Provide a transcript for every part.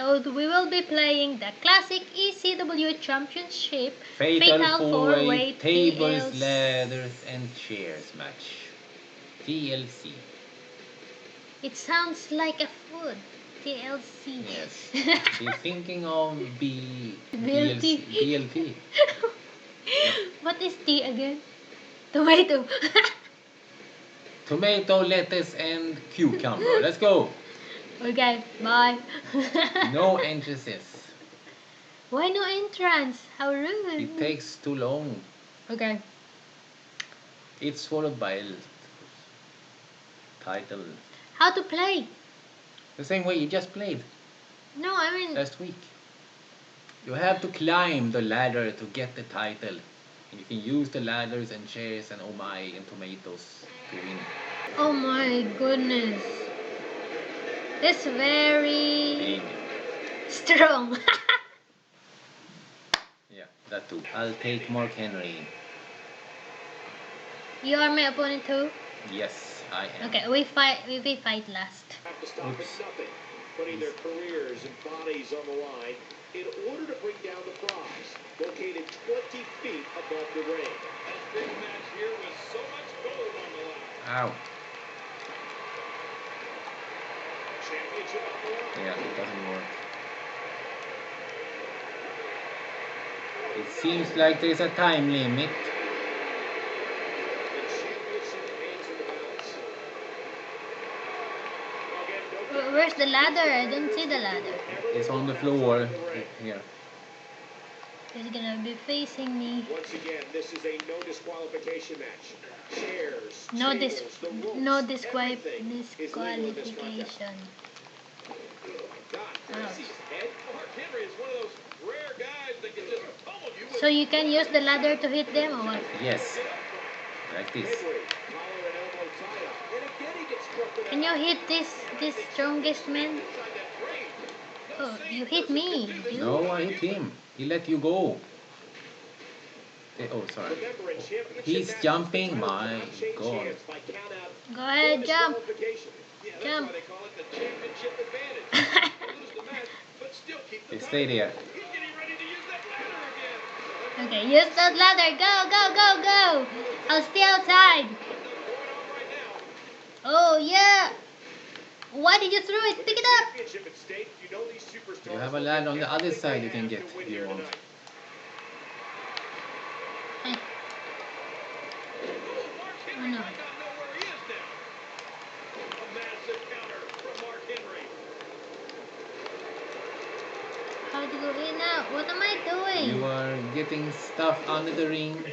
episode, we will be playing the classic ECW Championship Fatal Four-Way Four-Way Tables, TLC. Ladders and Chairs match. TLC. It sounds like a food. TLC. Yes. She's thinking of BLT. BLT. What is T again? Tomato. Tomato, lettuce, and cucumber. Let's go. Okay, bye. No entrances. Why no entrance? How rude. It takes too long. Okay. It's followed by title. How to play? The same way you just played No, I mean... last week. You have to climb the ladder to get the title. And you can use the ladders and chairs and oh my and tomatoes to win. Oh my goodness. It's very... Big. strong. Yeah, that too. I'll take Mark Henry. You are my opponent too? Yes, I am. Okay, we fight last. Have to stop at nothing, putting their careers and bodies on the line in order to bring down the prize, located 20 feet above the ring. That big match here with so much gold on the line. Ow. Championship on the line. Yeah, it doesn't work. It seems like there's a time limit. The championship hangs in the balance. Again, no Where's the ladder? I don't see the ladder. It's on the floor. Here. He's gonna be facing me. Once again, this is a no disqualification match. Chairs, No tables, the ropes, everything is legal in this contest. disqualification. God, bless his head. Mark Henry is one of those rare guys that can just pummel you with So you can use the ladder to hit them or what? Yes. Like this. Henry, collar and elbow tie-up. And again he gets struck with Can you hit this strongest man? inside that frame. Oh, you hit me. Dude. No, I hit him. He let you go. Oh, sorry. Remember, in championship He's matches, jumping, the title my cannot change God. hands by count out Go or ahead, jump. disqualification. Yeah, that's Jump. why they call it the championship advantage. Lose the match, but still keep the They stay title. there. He's getting ready to use that ladder again. Okay, use that ladder. Go, go, go, go. I'll stay outside. Going on right now. Oh, yeah. Why did you throw it? Pick it up. Championship at stake. You know these superstars You have a will ladder do on the other everything side they you can have get to win if you here want. tonight. Hey. Oh, Mark Henry Oh, no. might not know where he is now. A massive counter from Mark Henry. How to go in now? What am I doing? You are getting stuff under the ring. Man,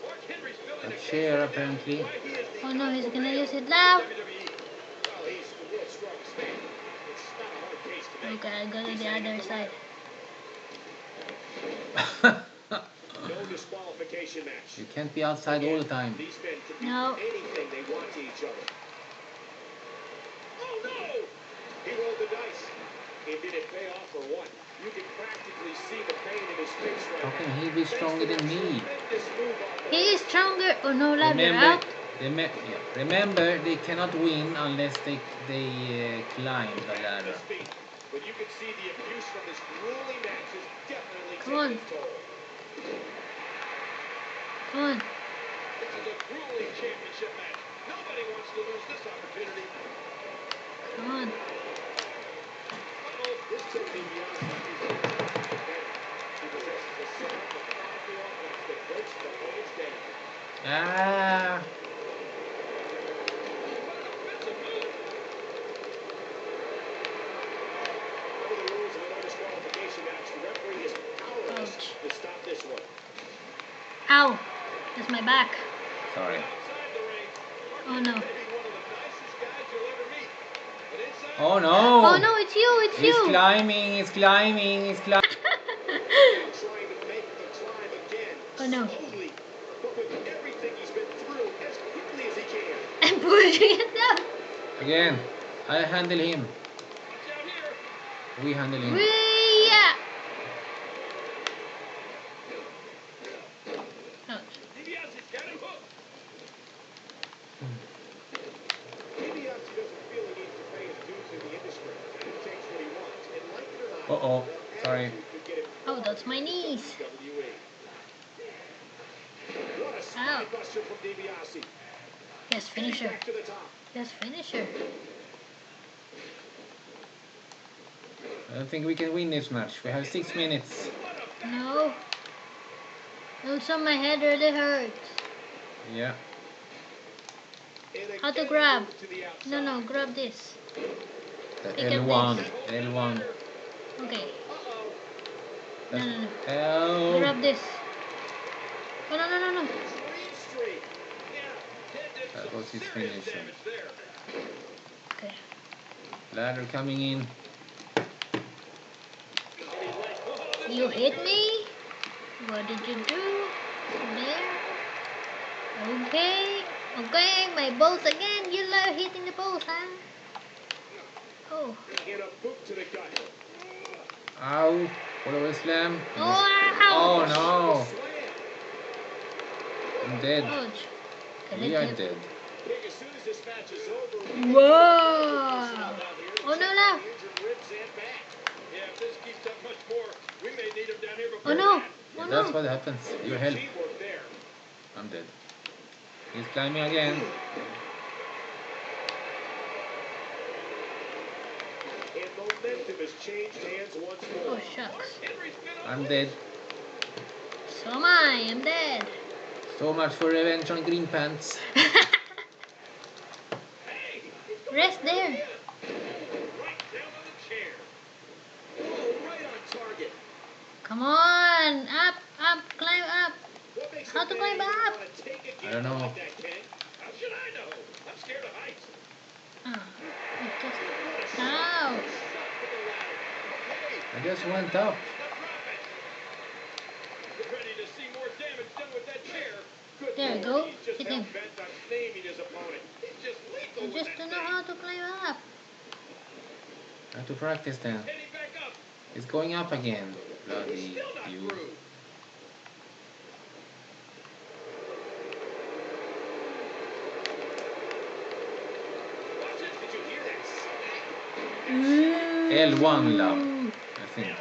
Mark Henry's building A a chair, case right now apparently. why he is the Oh no, he's top gonna rated use it now. WWE. Well, he's the world's strongest man. It's not a hard case to make. Okay, I go to He's the hanging other the side. No disqualification match. You can't be outside all the time. These men can do No. anything they want to each other. Oh no! He rolled the dice. And did it pay off or what? You can practically see the pain in his face right How now. can he be stronger than me? Tremendous move off the He is stronger. Oh no, ladder out. Remember, they cannot win unless they climb the ladder. his feet. But you can see the abuse from this grueling match is definitely Come on. taking its toll. Come on. This is a grueling championship match. Nobody wants to lose this opportunity. Come on. Uh-oh, this could be beyond Saki's He possesses a setup of powerful offense that breaks the opponent's game. Ah! Under the rules of a no disqualification match, the referee is powerless Ouch. to stop this one. Ow. That's my back. Sorry. Outside the ring, Oh no. maybe one of the nicest guys you'll ever meet. But inside, Oh no! Oh no, it's you. It's He's you. climbing, he's climbing, he's climbing. trying to make the climb again. Oh, no. Slowly, but with everything he's been through as quickly as he can. I'm pushing it down. Again, I handle him. Watch out here. We handle him. Wee-ya. Ouch. DiBiase's got him hooked. DiBiase doesn't feel he needs to pay his dues in the industry. He takes what he wants. And like it or not, Sorry. Oh, that's my knees. Ow. Yes, finisher. Yes, finisher. I don't think we can win this match. We have 6 minutes. No. Also, my head really hurts. Yeah. How to grab? No, grab this. The Pick up L1. this. L1. Okay. That's No. L. Grab this. Oh, no. That was his finisher. Okay. Ladder coming in. You hit me? What did you do? There. Okay, my balls again. You love hitting the balls, huh? Oh. Ow. Follower slam. Oh, Oh no. I'm dead. ouch. We are dead. Whoa. Oh no, love. Oh no. Yeah, Oh that's no. what happens. You help. I'm dead. He's climbing again. Oh shucks. I'm dead. So am I. I'm dead. So much for revenge on Green Pants. Rest there. Come on. Up. Climb up. How to climb up? I don't know. How should I know? I'm scared of heights. Ow. I just went up. Ready to see more damage done with that chair. There we go. Hit him. I just don't know how to climb up. I have to practice then. It's going up again. Bloody you. L1 love. I think.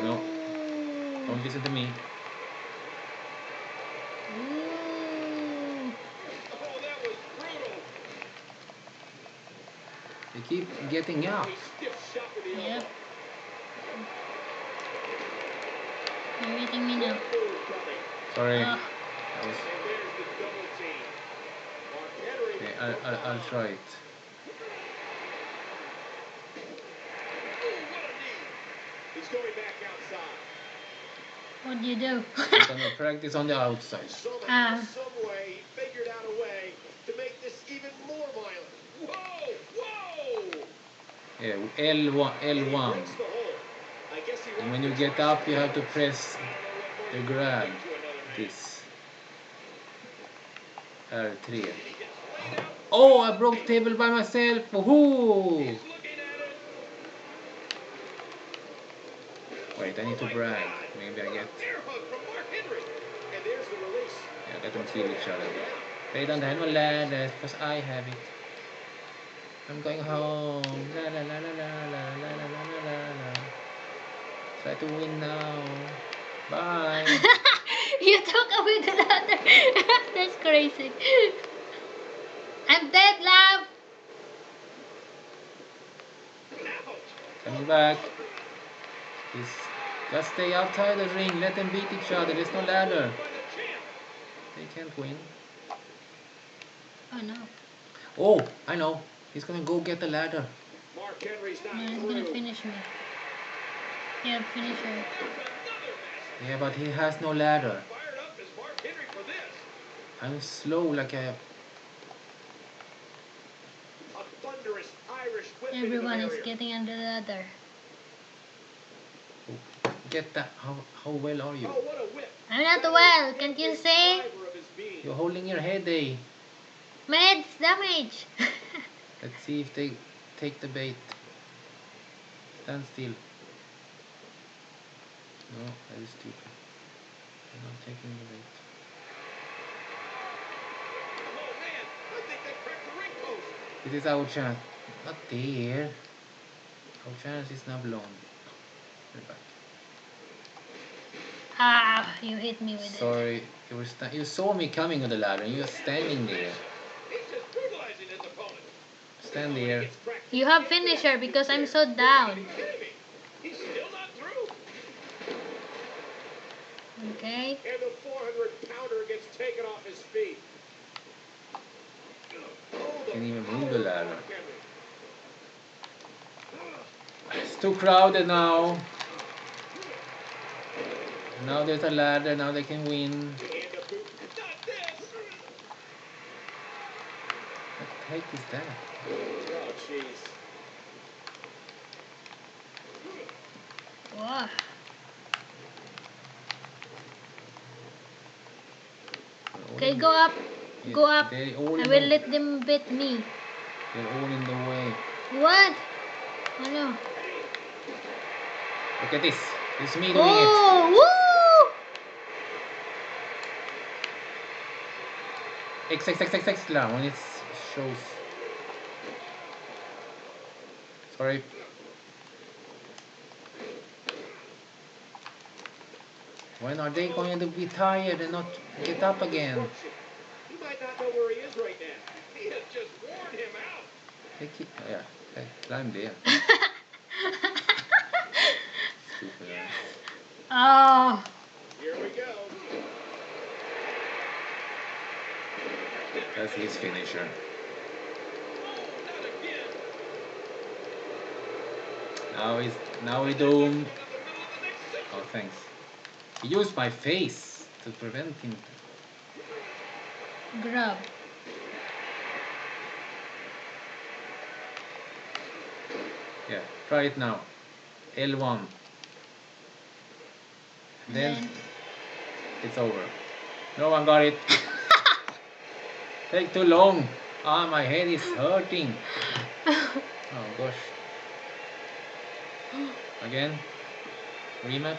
No. Don't listen to me. Ooh. They keep getting up. Yep. You're hitting me now. Sorry. Ugh. That was... Okay, I'll try it. He's going back outside. What do you do? I'm gonna practice on the outside. Somehow, some way, he figured out a way to make this even more violent. Whoa! Yeah, L1. And when you get up, you have to press the grab. This. R3. Oh, I broke the table by myself. Woohoo! Wait, I need to brag. Maybe I get... Yeah, let them kill each other. They don't have no ladders, because I have it. I'm going home. La la la la la la la la la la la. Try to win now. Bye. You took away the ladder. That's crazy. I'm dead, love. Coming back. Just stay outside the ring. Let them beat each other. There's no ladder. They can't win. Oh no. Oh, I know. He's gonna go get the ladder. No, he's gonna finish me. Yeah, finish her. Yeah, but he has no ladder. I'm slow like a... Everyone is getting under the ladder. Get that. How well are you? I'm not well, can't you see? You're holding your head, eh? My head's damaged. Let's see if they take the bait. Stand still. No, that is stupid. They're not taking the bait. This is our chance. Not there. Our chance is now blown. We're back. Ah, you hit me with it. Sorry, you saw me coming on the ladder and you were standing there. He's just brutalizing his opponent. Stand there. You have finisher because I'm so down. Kidding me? He's still not through. Okay. And the 400-pounder gets taken off his feet. Can't even move the ladder. It's too crowded now. Now there's a ladder, now they can win. Not this. What the heck is that? Oh, jeez. Wow. Okay, go up. Go up. I will let them beat me. They're all in the way. What? Oh no. Look at this. It's me doing it. Oh, woo! X lang when it shows. Sorry. When are they going to be tired and not get up again? He might not know where he is right now. He has just worn him out. They keep, yeah, they climb there. Stupid ass. Oh. Here we go. That's his finisher. Now we doomed. Oh, thanks. He used my face to prevent him. Grab. Yeah, try it now. L1. Then it's over. No one got it. Take too long. Ah, my head is hurting. Oh gosh. Again. Rematch.